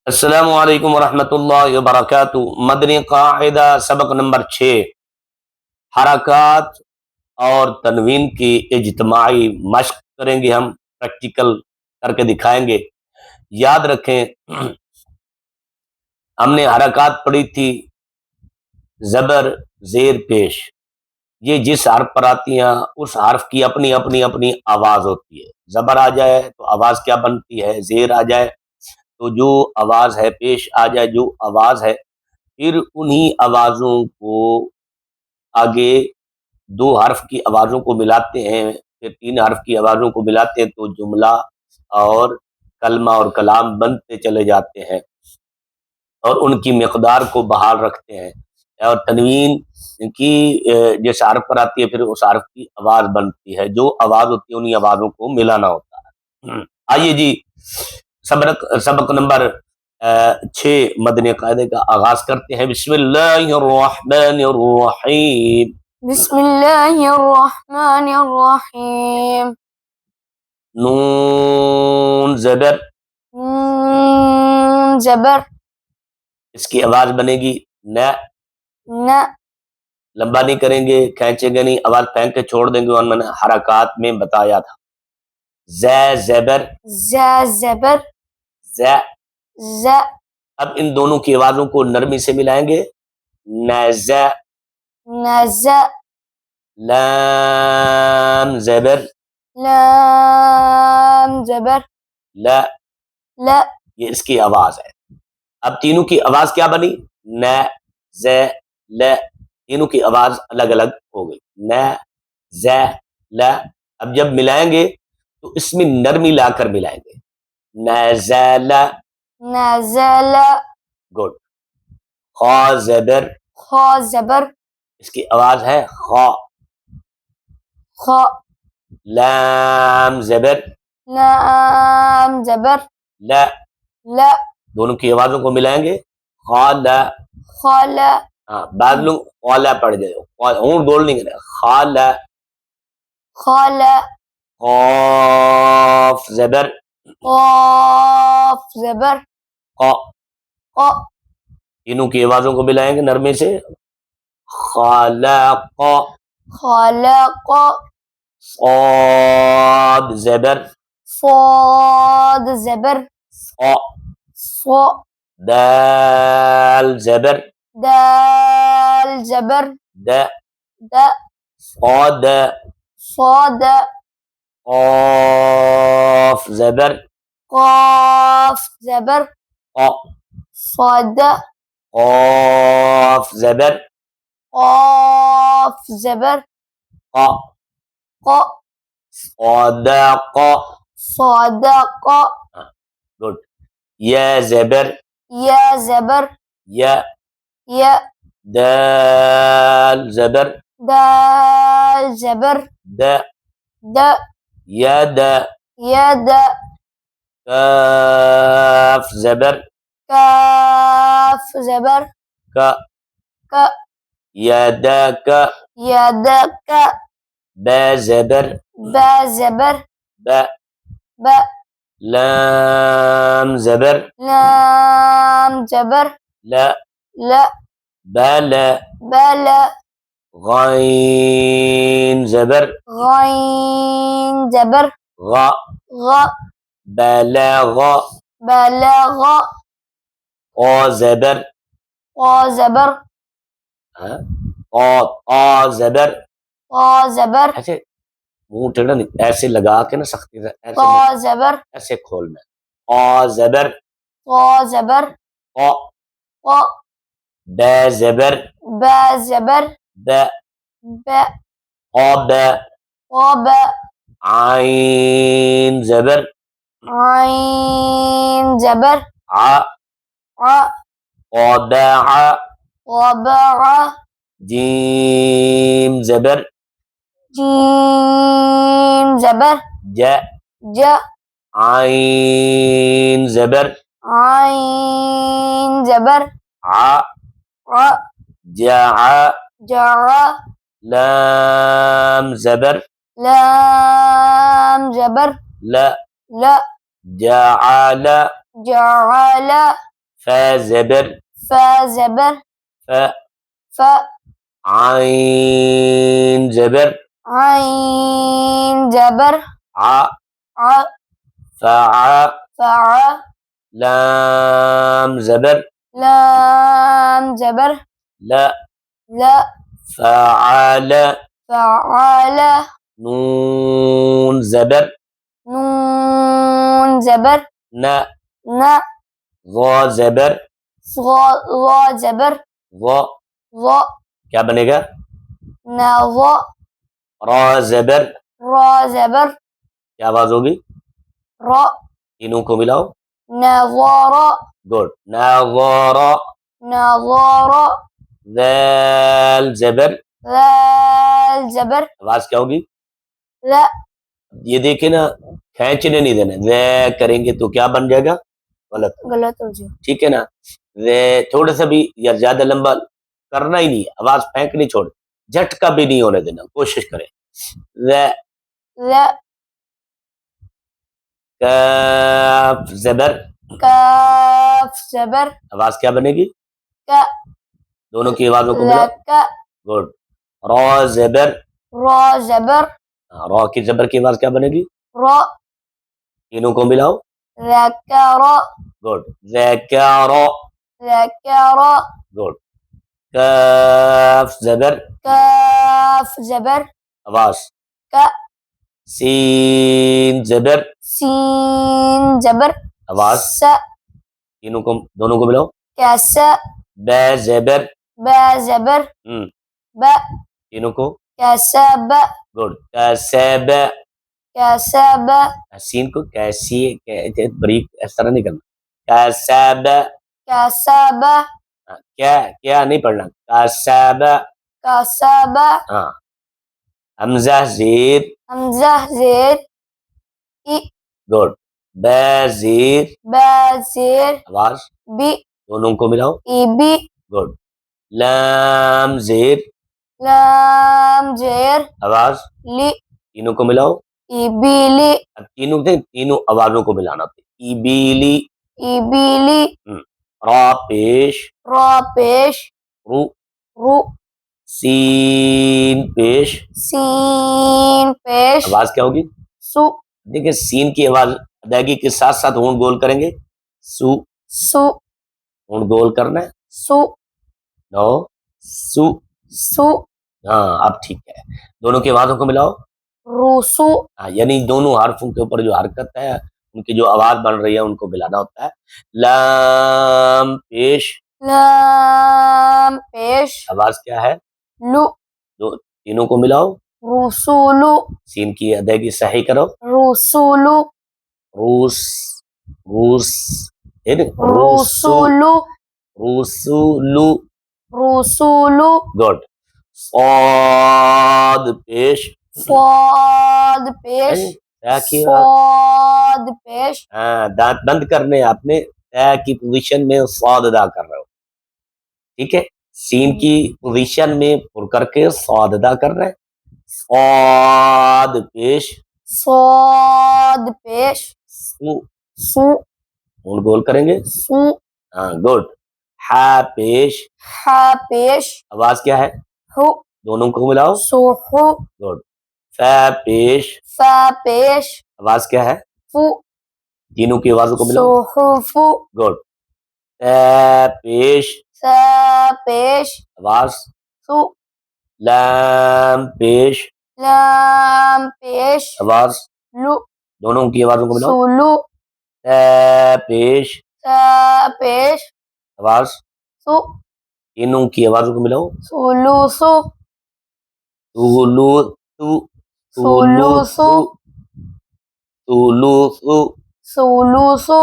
अस्सलामु अलैकुम वरहमतुल्लाहि वबरकातुहू। मदनी कायदा सबक नंबर 6, हरकत और तनवीन की इज्तिमाई मश्क करेंगे। हम प्रैक्टिकल करके दिखाएंगे। याद रखें, हमने हरकत पढ़ी थी जबर जेर पेश। ये जिस हर्फ पर आती हैं उस हर्फ की अपनी अपनी अपनी आवाज होती है। जबर आ जाए तो आवाज क्या बनती है, जेर आ जाए तो जो आवाज है, पेश आ जाए जो आवाज है, फिर उन्हीं आवाजों को आगे दो हर्फ की आवाजों को मिलाते हैं, फिर तीन हर्फ की आवाजों को मिलाते हैं तो जुमला और कलमा और कलाम बनते चले जाते हैं और उनकी मिकदार को बहाल रखते हैं। और तनवीन की जिस हर्फ पर आती है फिर उस हर्फ की आवाज बनती है, जो आवाज होती है उन्हीं आवाजों को मिलाना होता है। आइए जी, सबक सबक नंबर 6 मदनी कायदे का आगाज करते हैं। बिस्मिल्लाहिर्रहमानिर्रहीम। बिस्मिल्लाहिर्रहमानिर्रहीम। नून ज़बर, नून ज़बर, इसकी आवाज बनेगी न। न, लंबा नहीं करेंगे, खींचेंगे नहीं, आवाज फेंक के छोड़ देंगे और मैंने हरकत में बताया था। ज़ ज़बर, ज़ ज़बर, ज़। ज़, अब इन दोनों की आवाजों को नरमी से मिलाएंगे। नज़, नज़, लाम ज़बर, लाम ज़बर, ल। ल, ये इसकी आवाज है। अब तीनों की आवाज क्या बनी? न, ज, ल। तीनों की आवाज अलग अलग हो गई। न, ज, ल। अब जब मिलाएंगे तो इसमें नरमी लाकर मिलाएंगे। नज़ल, नज़ल, गुड। खा ज़बर, ख ज़बर, इसकी आवाज है खा। ख, लाम ज़बर, लाम ज़बर, ल। ल, दोनों की आवाजों को मिलाएंगे। खाल। खल, हाँ, बाद लोग खाला पढ़ गए, ऊँट बोल नहीं करे। खाला। खल, क़ाफ ज़बर, क़ाफ ज़बर, क़ा। क़, तीनों की आवाजों को मिलाएंगे नरमे से। खलक़, खलक़, क़ाद ज़बर, फ़ाद ज़बर, फ़ा। फ़, दाल ज़बर, दाल ज़बर, द। द, फ़ाद, फ़ाद, क़ाफ ज़बर, क़ाफ ज़बर, क़ा। फ़द, क़ाफ ज़बर, क़ाफ ज़बर, क़ा। क़, सदक़। صدق, गुड। या ज़बर, या ज़बर, या। या, दाल ज़बर, दाल ज़बर, द। द, यद, यद, काफ ज़बर, काफ ज़बर, क। क, यदक, यदक, ब ज़बर, ब ज़बर, ब। ब, लाम ज़बर, लाम ज़बर, ल। ल, बल, बल, गैन ज़बर, गैन ज़बर, ग। ग, बलग, बलग, क़ ज़बर, क़ ज़बर, हाँ, क़ ज़बर। क़ ज़बर, ऐसे मुंह टेढ़ा नहीं, ऐसे लगा के ना सख्ती से, ऐसे क़ नहीं, ज़बर, ऐसे खोलना है। क़ ज़बर, क़ ज़बर, क़। क़, ब ज़बर, ब ज़बर, ब। ब, क़ब, क़ब, आइन ज़बर, ऐन ज़बर, आ। अ, क़बअ, क़बअ, जीम ज़बर, जीम ज़बर, ज। ज, आइन ज़बर, ऐन ज़बर, आ। अ, जअ, जअ, लाम ज़बर, लाम ज़बर, ल। ल, जअल, जअल, फ ज़बर फ ज़बर फ फ आइन ज़बर आइन ज़बर आ आ फ़अ फ़अ लाम ज़बर लाम ज़बर ल ल फ़अल फ़अल नून ज़बर नून ज़बर न न ज़ ज़बर ज़ ज़बर ज़ ज़ क्या बनेगा न ज़ र ज़बर र ज़बर क्या आवाज होगी र तीनों को मिलाओ नज़र गुड नज़र नज़र ज़ैल ज़बर ज़ाल ज़बर आवाज क्या होगी ल ये देखिए ना खींचने नहीं देना ज़ै करेंगे तो क्या बन जाएगा गलत गलत हो जाए ठीक है ना ज़ै थोड़ा सा भी या ज्यादा लंबा करना ही नहीं आवाज फेंकनी छोड़ झटका भी नहीं होने देना कोशिश करें ज़ै ल काफ ज़बर काफ ज़बर आवाज क्या बनेगी का दोनों की आवाजों को मिलाओ लक गुड र ज़बर र ज़बर र की ज़बर की आवाज क्या बनेगी र तीनों को मिलाओ ذكر गुड ज़कर ذكر गुड काफ ज़बर كاف ज़बर आवाज क सीन ज़बर सीन ज़बर आवाज स तीनों को दोनों को मिलाओ कैस ब ज़बर ब ज़बर ब तीनों को कसब गुड कसब कसब सीन को कैसी बरीक इस तरह नहीं करना कसब कसब क्या क्या नहीं पढ़ना कसब कसब हाँ हमजा ज़ेर हमज़ा ज़ेर इ गुड ब ज़ेर ब ज़ेर आवाज बी दोनों को मिलाओ इबी गुड लाम ज़ेर लाम ज़ेर आवाज ली तीनों को मिलाओ इबीली अब तीनों थे तीनों आवाजों को मिलाना होता है इबीली इबीली रा पेश र पेश रू रू सीन पेश सीन पेश आवाज क्या होगी सु देखिए सीन की आवाज अदायगी के साथ साथ होंठ गोल करेंगे सु सु होंठ गोल करना है सु नो सु सु हाँ अब ठीक है दोनों की आवाजों को मिलाओ रूसु हाँ यानी दोनों हरफों के ऊपर जो हरकत है उनकी जो आवाज बन रही है उनको मिलाना होता है लाम पेश लाम पेश आवाज क्या है लु दो तीनों को मिलाओ रूसुलु सीन की अदायगी सही करो रूसुलु रूस रूस है ना? रूसुलु रूसुलु रूसुलु गुड साद पेश स्वाद पेश क्या किया स्वाद पेश हाँ दांत बंद करने आपने तय की पोजीशन में स्वाद अदा कर रहे हो ठीक है सीन की पोजीशन में पुर करके स्वाद अदा कर रहे हैं स्वाद पेश स्वाद पेश सु सु और गोल करेंगे सु हाँ गुड हा पेश हा पेश आवाज क्या है हु दोनों को मिलाओ सुहु गुड फै पेश फा पेश आवाज क्या है फु तीनों की आवाजों को मिलाओ सुहुफु गुड तै पेश सा पेश आवाज सु लैम पेश लाम पेश आवाज लु दोनों की आवाजों को मिलाओ सुलु तै पेश सा पेश आवाज सु तीनों की आवाजों को मिलाओ सुलुसु तुलु तु तुलु सुलुसु तु तुलु तु सुलुसु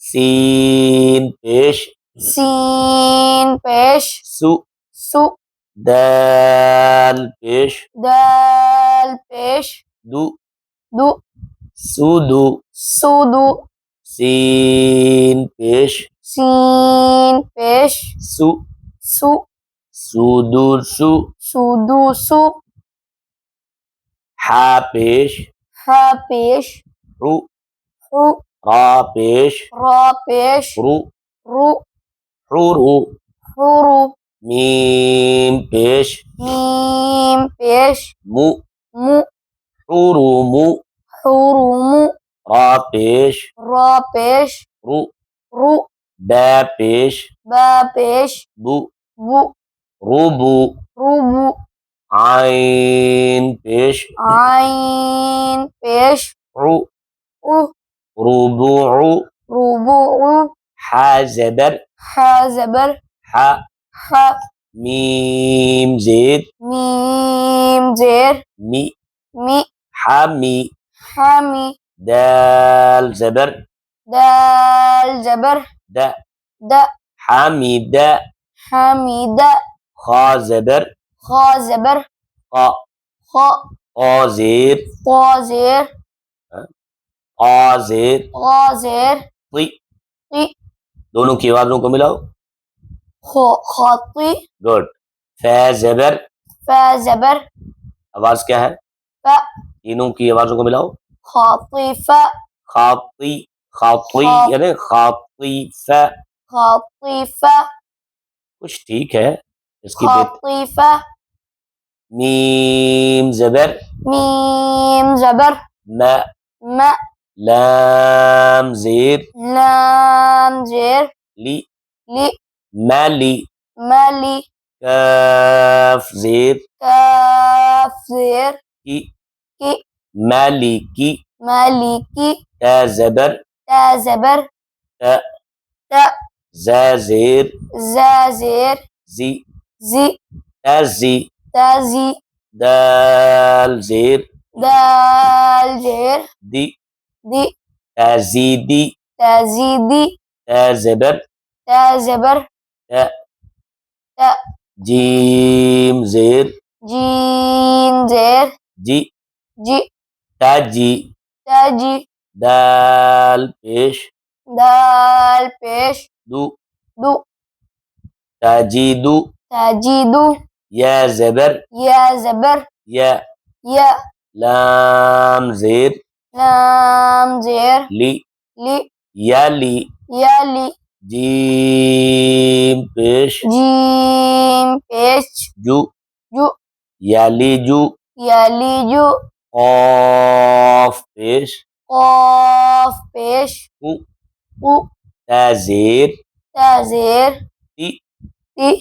सीन पेश सीन पेश सु सु दाल पेश दाल पेश दु दु सुदु सुदु सीन पेश सीन पेश सु सु सुदुसु सुदुसु हा पेश हा पेश रु हु रा पेश र पेश रु रु हुरू, हुरु, मीम पेश मीम पेश मु, मु, हुरूमु, हुरुमु, रा पेश रा पेश रु, रु, बा पेश बा पेश बु, बु, रुबु, रुबु, आइन पेश आइन पेश उ, उ, रुबुउ, रुबुउ, हा ज़बर हा ज़बर हा, हा, मीम ज़ेर मीम ज़ेर मी, मी, हामी, हामी, दाल ज़बर दाल ज़बर द, द, हामिदा, हामिदा, खा ज़बर खा ज़बर qa, ख, qa ज़ेर क़ा ज़ेर qa ज़ेर क़ा ज़ेर ति, क़ी, दोनों की आवाज़ों को मिलाओ। ख, खाती, गुड। फा ज़बर फा ज़बर आवाज़ क्या है? फ, तीनों की आवाज़ों को मिलाओ। खातिफ़ा, खाती, खाती खा- यानी खातीफ़ा। खातिफ़ा, कुछ ठीक है इसकी बेत। खातिफ़ा, मीम ज़बर मीम ज़बर म, म, लाम ज़ेर लाम ज़ेर ली, ली, माली, माली, काफ ज़ेर काफ ज़ेर की, की, मालिकी, मालिकी, ता ज़बर ता ज़बर ता, ता, ज़ा ज़ेर ज़ा ज़ेर ज़ी, ज़ी, ताज़ी, ताज़ी, दाल ज़ेर दाल ज़ेर दी, दी, ताज़ीदी, ताज़ीदी, ता ज़बर ता ज़बर ता, ता, जीम ज़ेर जीन ज़ेर जी, जी, ताजी, ताजी, दाल पेश दाल पेश दू, दू, ताजीदू, ताजीदू, या ज़बर या ज़बर या, या, लाम ज़ेर लाम ज़ेर ली, ली, याली, याली, जीम पेश जीम पेश जू, जू, यालीजू, यालीजू, क़ाफ पेश क़ाफ पेश उ, उ, ता ज़ेर ता ज़ेर ती, ती,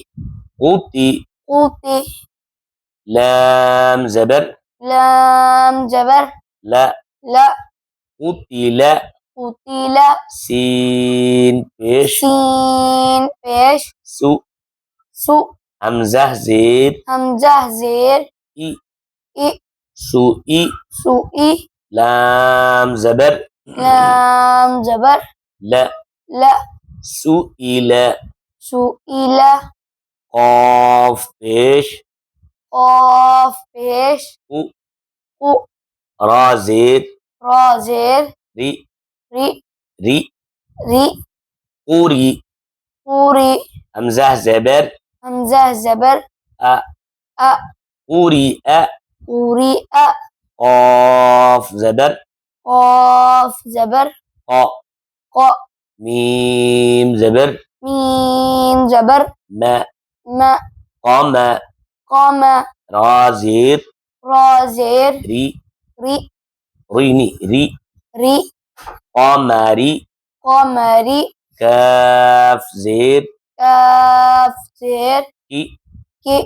क़ूती, क़ूती, लाम ज़बर लाम ज़बर ला, ला, क़ुतिला, क़ुतिला, सीन पेश सीन पेश सु, सु, हमज़ा ज़ेर हमज़ा ज़ेर ई, ई, सुई, सुई, लाम ज़बर लाम ज़बर ला, ला, सुईला, सुईला, क़ाफ पेश क़ाफ पेश उ, उ, रा ज़ेर रा ज़ेर री, री, री, री, पूरी, पूरी, हमज़ा ज़बर हमज़ा ज़बर अ, अ, पूरी अ, पूरी अ, क़ाफ ज़बर क़ाफ ज़बर क़ा, क़, मीम ज़बर मीम ज़बर म, म, क़ाम, क़ाम, रा ज़ेर रा ज़ेर री, री, रीनी री, री, क़ामरी, क़मरी, काफ ज़ेर काफ ज़ेर की, की,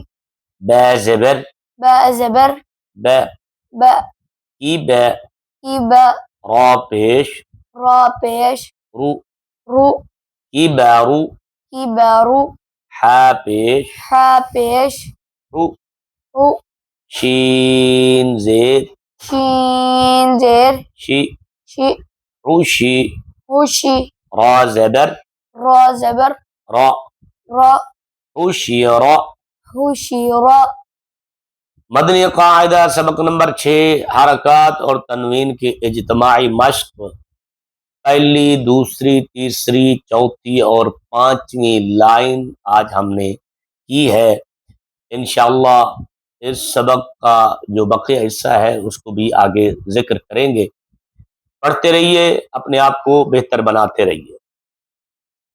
बा ज़बर बा ज़बर ब, ब, की ब, की ब, रा पेश रा पेश रू, रू, की बारू, की बारू, हा पेश हा पेश रू, रू, शीन ज़ेर शीन ज़ेर शी, शी, रूशी, हुशी, रा ज़बर रा ज़बर रा, रा, हुशिरा। हुशीरा। मदनी कायदा सबक नंबर 6 हरकत और तनवीन की इज्तिमाई मश्क। पहली, दूसरी, तीसरी, चौथी और पांचवी लाइन आज हमने की है। इंशाअल्लाह इस सबक का जो बकिया हिस्सा है उसको भी आगे जिक्र करेंगे। पढ़ते रहिए, अपने आप को बेहतर बनाते रहिए।